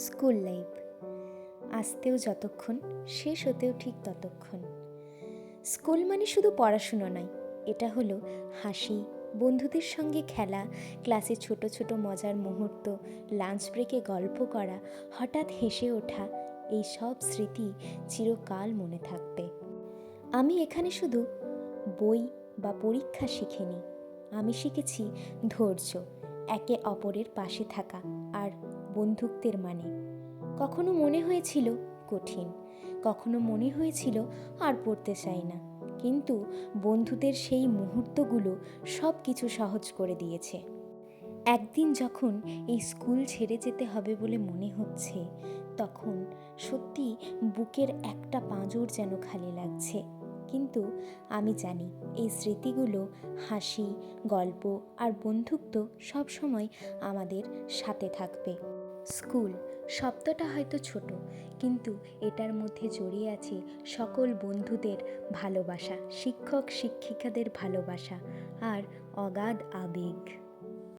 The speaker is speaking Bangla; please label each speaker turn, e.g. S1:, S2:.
S1: স্কুল লাইফ আসতেও যতক্ষণ, শেষ হতেও ঠিক ততক্ষণ। স্কুল মানে শুধু পড়াশুনো নয়, এটা হলো হাসি, বন্ধুদের সঙ্গে খেলা, ক্লাসে ছোট ছোট মজার মুহূর্ত, লাঞ্চ ব্রেকে গল্প করা, হঠাৎ হেসে ওঠা। এই সব স্মৃতি চিরকাল মনে থাকবে। আমি এখানে শুধু বই বা পরীক্ষা শিখিনি, আমি শিখেছি ধৈর্য, একে অপরের পাশে থাকা আর বন্ধুত্বের মানে। কখনো মনে হয়েছিল কঠিন, কখনো মনে হয়েছিল আর পড়তে চাই না, কিন্তু বন্ধুদের সেই মুহূর্তগুলো সব কিছু সহজ করে দিয়েছে। একদিন যখন এই স্কুল ছেড়ে যেতে হবে বলে মনে হচ্ছে, তখন সত্যি বুকের একটা পাঁজর যেন খালি লাগছে। কিন্তু আমি জানি এই স্মৃতিগুলো, হাসি, গল্প আর বন্ধুত্ব সবসময় আমাদের সাথে থাকবে। স্কুল শব্দটা হয়তো ছোট, কিন্তু এটার মধ্যে জড়িয়ে আছে সকল বন্ধুদের ভালোবাসা, শিক্ষক শিক্ষিকাদের ভালোবাসা আর অগাধ আবেগ।